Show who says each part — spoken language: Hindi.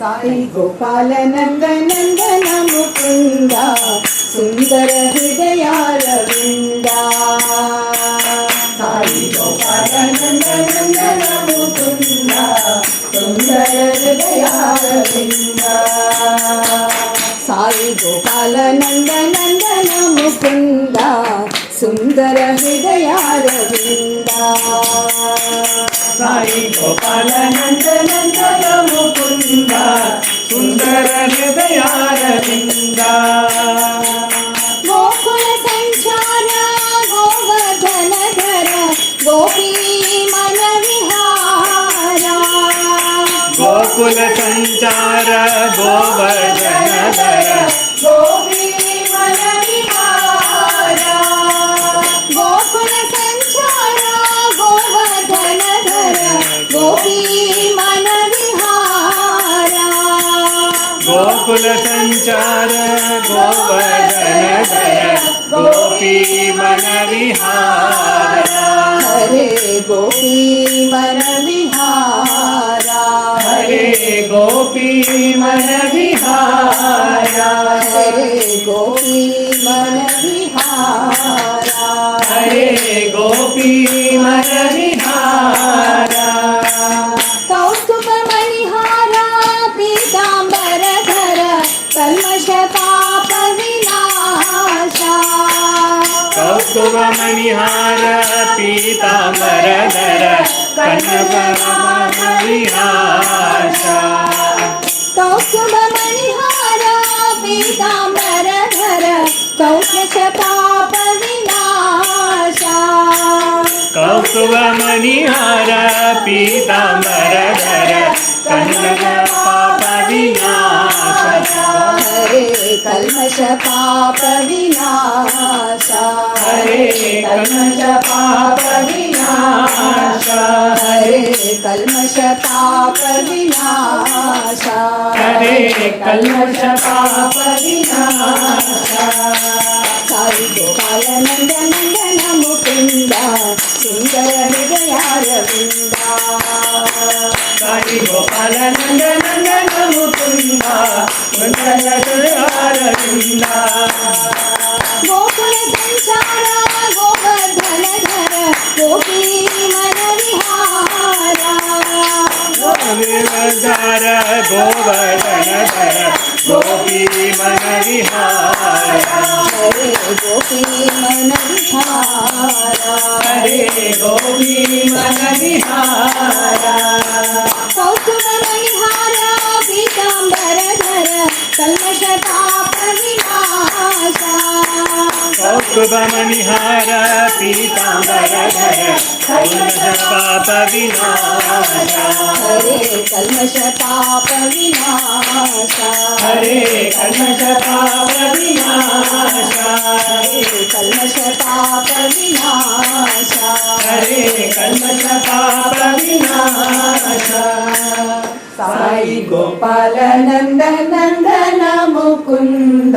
Speaker 1: साई गोपाल नंदन मुकुंद सुंदर हृदयारविंद साई गोपाल नंदन मुकुंद सुंदर हृदयारविंद साई गोपाल नंदन मुकुंद सुंदर हृदयारविंद
Speaker 2: साई गोपाल नंदन मुकुंद सुंदर हृदयारविंद
Speaker 1: गोकुल संचार गोवर्धन धर गोपी मन विहारा
Speaker 2: गोकुल संचार गोवर्धन धर
Speaker 1: गोपी मन विहारा गोकुल संचार गोवर्धन धर गोपी मन विहारा
Speaker 2: गोकुल संचार गोवर्धन धर गोपी मन विहारा
Speaker 1: हरे गोपी मन विहारा
Speaker 2: हरे गोपी मन विहारा
Speaker 1: हरे गोपी मन विहारा
Speaker 2: हरे गोपी मन विहारा
Speaker 1: कौस्तुभ मणिहारा पीतांबर धर कल्मष पाप विनाशा
Speaker 2: कौस्तुभ मणिहार पीतांबर धर कनक विहासा
Speaker 1: कौस्तुभ मणिहारा पीतांबर धर कल्मष पाप विनाशा
Speaker 2: कौस्तुभ मणिहार पीतांबर धर कनक पाप विनाशा
Speaker 1: हरे कल्मष पाप विनाशा
Speaker 2: हरे कल्मष पाप विनाशा
Speaker 1: हरे कल्मष पाप विनाशा
Speaker 2: हरे कल्मष पाप विनाशा
Speaker 1: साई गोपाल नंदन मुकुंद सुंदर हृदयारविंद
Speaker 2: साई गोपाल नंदन मुकुंद सुंदर हृदयारविंद
Speaker 1: गोकुल संचार गोवर्धन धर गोपी मन विहारा
Speaker 2: गोविंदर गोवर्धन धर गोपी मन विहारा
Speaker 1: हरे गोपी मन विहारा
Speaker 2: हरे गोपी मन विहारा
Speaker 1: कौस्तुभ मणिहारा पीतांबर धर कल्मष पाप विनाशा
Speaker 2: कौस्तुभ मणिहार पीतांबर धर कल्मष पाप विनाशा
Speaker 1: हरे कल्मष पाप विनाशा
Speaker 2: हरे कल्मष पाप विनाशा
Speaker 1: हरे कल्मष पाप विनाशा
Speaker 2: हरे कल्मष पाप विनाशा
Speaker 1: साई गोपाल नंदन मुकुंद